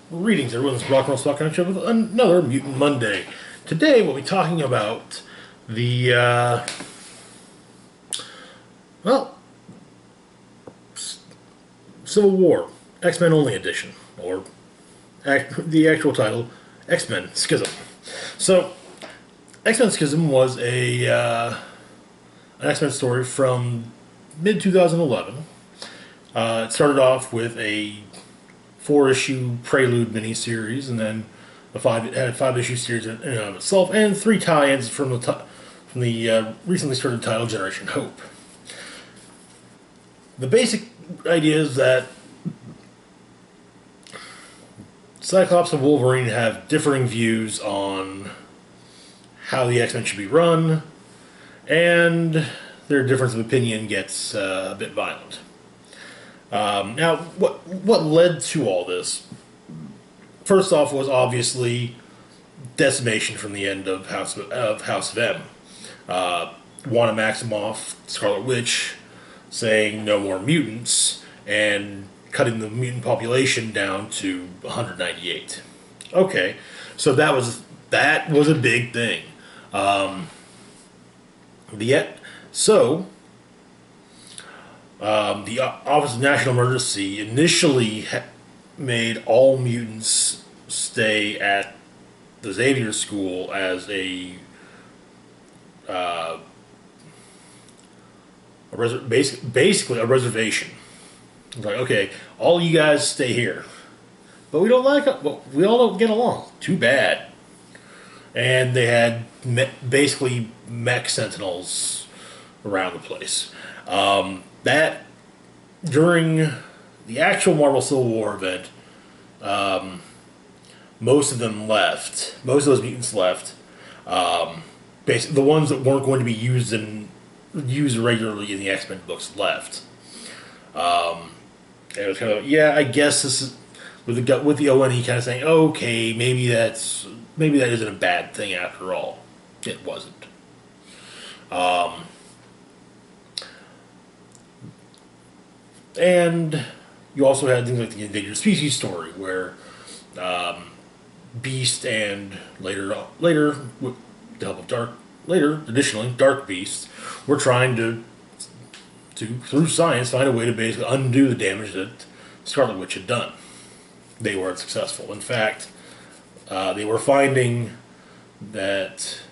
Greetings, everyone. This is Rock and Roll Stock Connection with another Mutant Monday. Today, we'll be talking about the, well, Civil War, X-Men Only Edition, or the actual title, X-Men Schism. So, X-Men Schism was an X-Men story from mid-2011. It started off with a four-issue prelude miniseries, and then it had a five-issue series in and of itself, and three tie-ins from the recently started title Generation Hope. The basic idea is that Cyclops and Wolverine have differing views on how the X-Men should be run, and their difference of opinion gets a bit violent. Now, what led to all this? First off, was obviously decimation from the end of House of M. Wanda Maximoff, Scarlet Witch, saying no more mutants and cutting the mutant population down to 198. Okay, so that was a big thing. Yet, so the Office of National Emergency initially made all mutants stay at the Xavier School as basically a reservation. It's like, okay, all you guys stay here, but we don't like it. Well, we all don't get along. Too bad. And they had basically mech sentinels around the place. That during the actual Marvel Civil War event, most of them left. Most of those mutants left. Basically, the ones that weren't going to be used regularly in the X-Men books left. And it was kind of, yeah, I guess this is with the ONE kind of saying, okay, maybe that isn't a bad thing after all. It wasn't. And you also had things like the Endangered Species story, where Beast and later with the help of additionally Dark Beast, were trying to through science find a way to basically undo the damage that Scarlet Witch had done. They weren't successful. In fact, they were finding that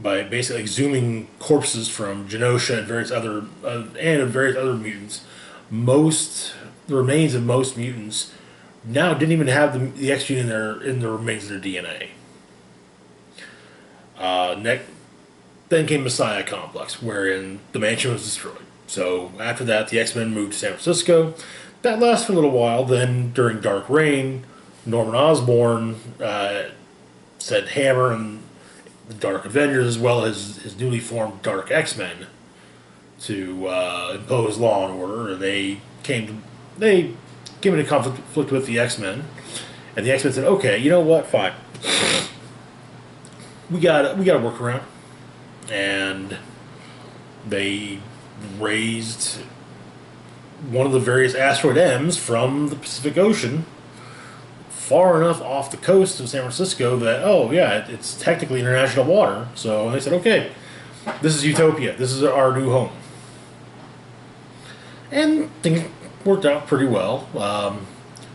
by basically exhuming corpses from Genosha and various other mutants, the remains of most mutants now didn't even have the X gene in the remains of their DNA. Then came Messiah Complex, wherein the mansion was destroyed. So after that, the X-Men moved to San Francisco. That lasted for a little while. Then during Dark Reign, Norman Osborn sent Hammer and the Dark Avengers, as well as his newly formed Dark X-Men, to impose law and order. And they came into conflict with the X-Men, and the X-Men said, "Okay, you know what? Fine. We got a workaround." And they raised one of the various asteroid M's from the Pacific Ocean far enough off the coast of San Francisco that, oh yeah, it's technically international water. So they said, okay, this is Utopia. This is our new home. And things worked out pretty well.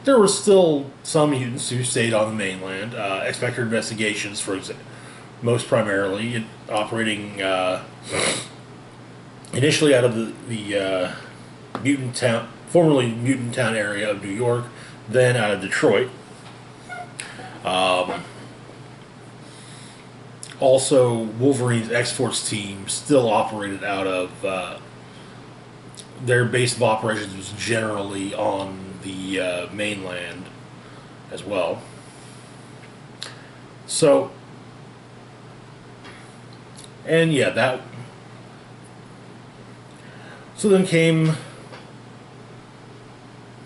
There were still some mutants who stayed on the mainland. X-Factor Investigations, for example, most primarily operating initially out of the Mutant Town, formerly Mutant Town area of New York, then out of Detroit. Also, Wolverine's X-Force team still operated out of their base of operations was generally on the mainland as well. So, and yeah, that. So then came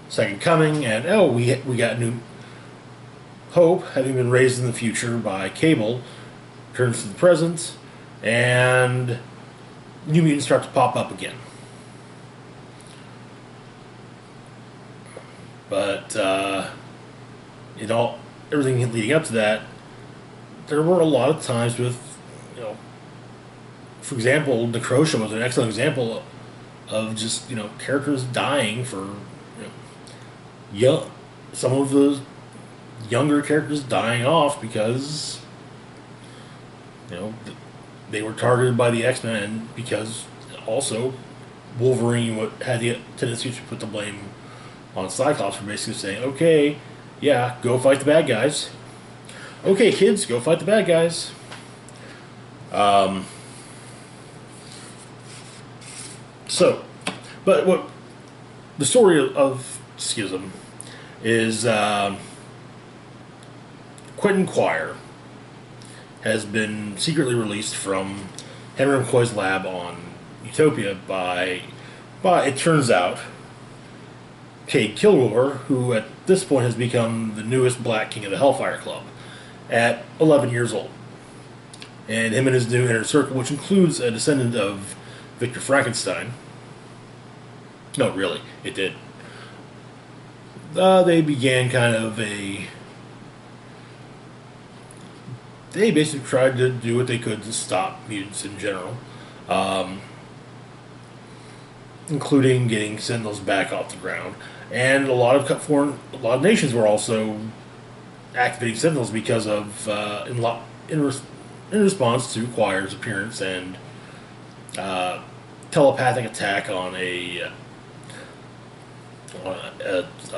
Second Coming, and we got New Hope, having been raised in the future by Cable, turns to the present, and New Mutants start to pop up again. But in all everything leading up to that, there were a lot of times with, you know, for example, Necrotia was an excellent example of just, characters dying for, young, some of the younger characters dying off because, you know they were targeted by the X-Men, and because also Wolverine had the tendency to put the blame on Cyclops for basically saying, okay, yeah, go fight the bad guys. Okay, kids, go fight the bad guys. So, but what the story of Schism is, Quentin Quire has been secretly released from Henry McCoy's lab on Utopia by it turns out, Cade Kilgore, who at this point has become the newest Black King of the Hellfire Club, at 11 years old. And him and his new inner circle, which includes a descendant of Victor Frankenstein. No, really, it did. They began kind of a... They basically tried to do what they could to stop mutants in general. Including getting Sentinels back off the ground. And a lot of nations were also activating Sentinels because of in response to Quire's appearance and telepathic attack on a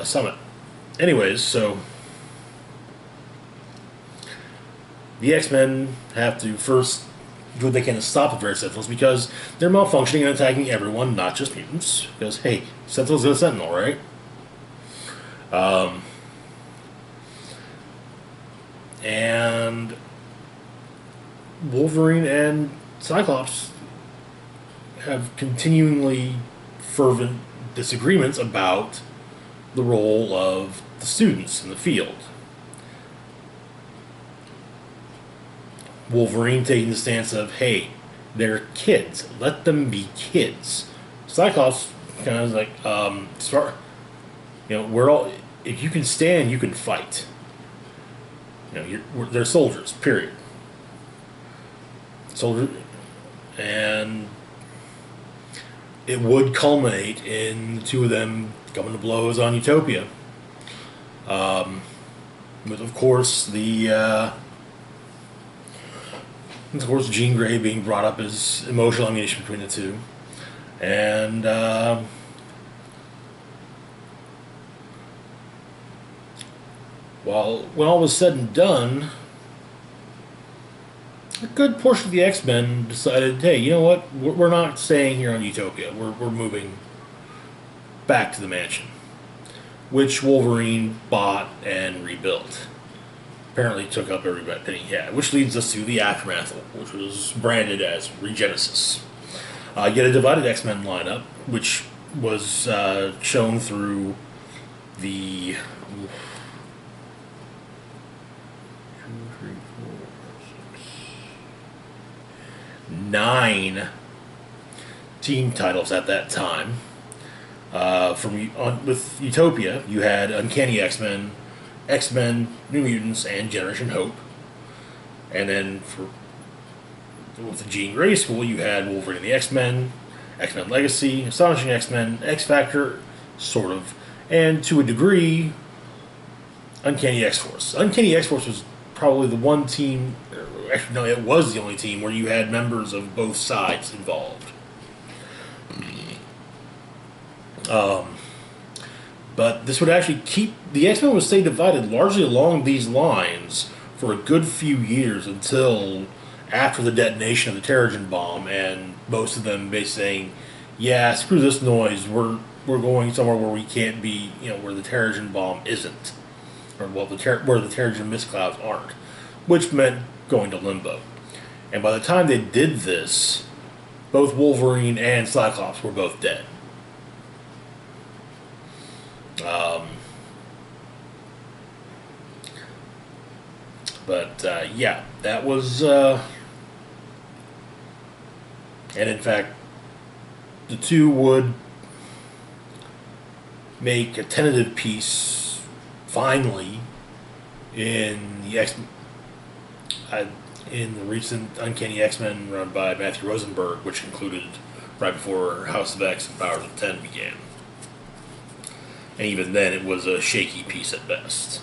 summit. Anyways, so the X-Men have to first do what they can to stop the various Sentinels because they're malfunctioning and attacking everyone, not just mutants. Because, hey, Sentinel's a Sentinel, right? And Wolverine and Cyclops have continually fervent disagreements about the role of the students in the field. Wolverine taking the stance of, hey, they're kids. Let them be kids. Cyclops kind of like, we're all... If you can stand, you can fight. They're soldiers, period. Soldier... And it would culminate in the two of them coming to blows on Utopia. With, of course, Jean Grey being brought up as emotional ammunition between the two. And, when all was said and done, a good portion of the X-Men decided, hey, you know what? We're not staying here on Utopia. We're moving back to the mansion, which Wolverine bought and rebuilt. Apparently took up every penny he had, which leads us to the Aftermath, which was branded as Regenesis. You get a divided X-Men lineup, which was shown through the 9 team titles at that time. With Utopia, you had Uncanny X-Men, X-Men, New Mutants, and Generation Hope. And then with the Jean Grey School, you had Wolverine and the X-Men, X-Men Legacy, Astonishing X-Men, X-Factor, sort of, and to a degree, Uncanny X-Force. Uncanny X-Force was probably the one team, actually no, it was the only team where you had members of both sides involved. But this would actually keep... The X-Men would stay divided largely along these lines for a good few years until after the detonation of the Terrigen bomb, and most of them basically saying, yeah, screw this noise, we're going somewhere where we can't be, where the Terrigen bomb isn't. Or, well, where the Terrigen mist clouds aren't. Which meant going to limbo. And by the time they did this, both Wolverine and Cyclops were both dead. Yeah, that was... and in fact, the two would make a tentative peace finally in the in the recent Uncanny X-Men run by Matthew Rosenberg, which concluded right before House of X and Powers of 10 began. And even then, it was a shaky piece at best.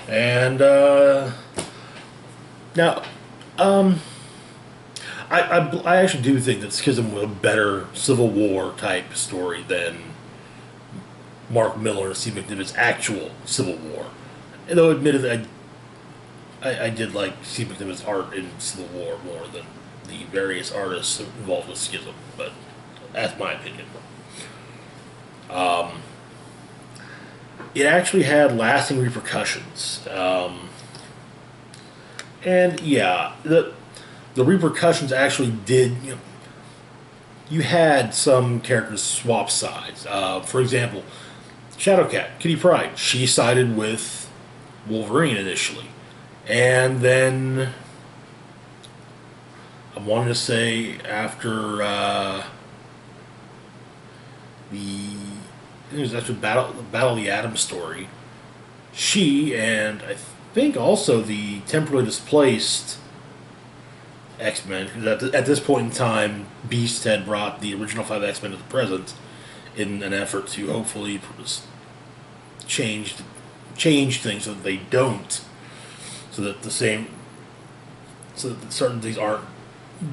And now, I actually do think that Schism was a better Civil War type story than Mark Miller and Steve McNiven's actual Civil War. Though, admittedly, I did like Steve McNiven's art in Civil War more than the various artists involved with Schism, but that's my opinion. It actually had lasting repercussions. And yeah, the repercussions actually did. You had some characters swap sides. For example, Shadowcat, Kitty Pryde, she sided with Wolverine initially. And then, I wanted to say after it was after Battle of the Atom story, she and I think also the temporarily displaced X-Men, because at this point in time, Beast had brought the original 5 X-Men to the present in an effort to hopefully change things so that they don't, so that certain things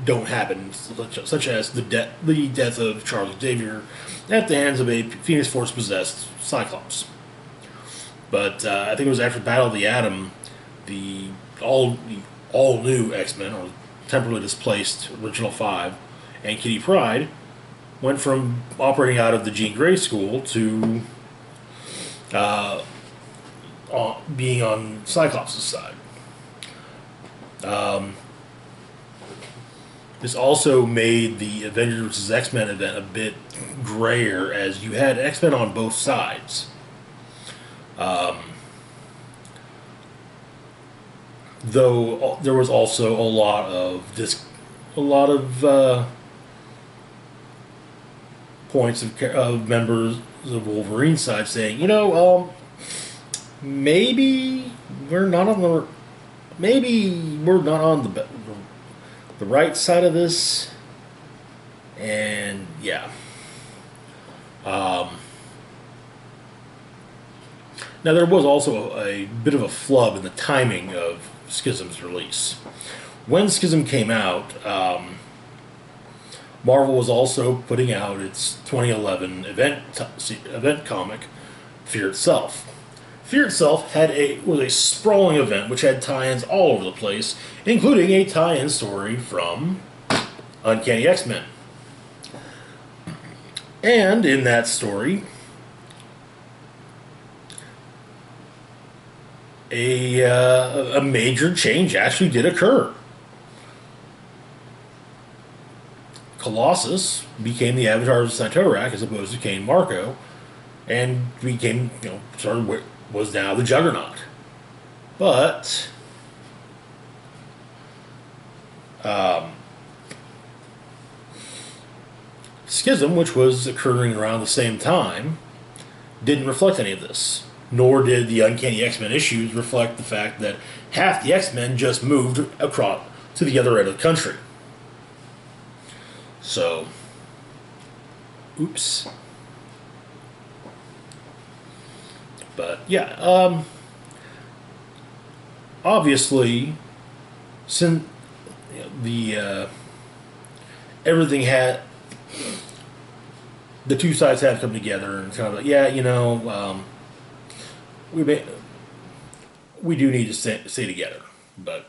don't happen, such as the death of Charles Xavier at the hands of a Phoenix Force possessed Cyclops. But I think it was after Battle of the Atom, the all new X-Men, or temporarily displaced original 5, and Kitty Pryde went from operating out of the Jean Grey School to being on Cyclops' side. This also made the Avengers vs. X-Men event a bit grayer, as you had X-Men on both sides. Though there was also a lot of points of members of Wolverine's side saying, maybe we're not on the right side of this, and yeah. Now there was also a bit of a flub in the timing of Schism's release. When Schism came out, Marvel was also putting out its 2011 event comic, Fear Itself. Fear Itself was a sprawling event which had tie-ins all over the place, including a tie-in story from Uncanny X-Men. And in that story, a major change actually did occur. Colossus became the Avatar of Santorak as opposed to Cain Marko, and became, was now the Juggernaut. But Schism, which was occurring around the same time, didn't reflect any of this. Nor did the Uncanny X-Men issues reflect the fact that half the X-Men just moved across to the other end of the country. So, oops. But yeah, obviously, since everything had, the two sides had to come together and kind of like, we do need to stay together, but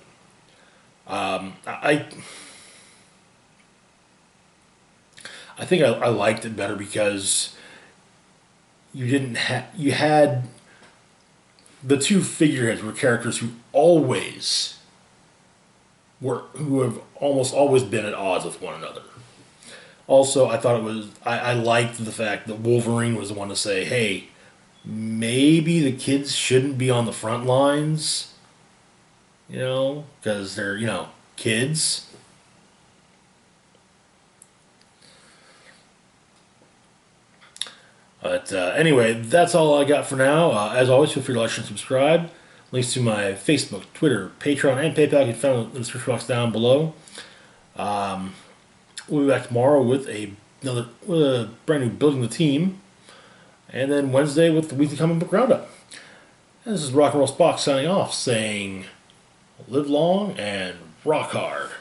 I think I liked it better because you had the two figureheads were characters who have almost always been at odds with one another. Also, I thought I liked the fact that Wolverine was the one to say, hey, maybe the kids shouldn't be on the front lines, because they're, kids. But anyway, that's all I got for now. As always, feel free to like and subscribe. Links to my Facebook, Twitter, Patreon, and PayPal can be found in the description box down below. We'll be back tomorrow with a brand new Building the Team. And then Wednesday with the weekly comic book roundup. And this is Rock and Roll Spock signing off, saying, live long and rock hard.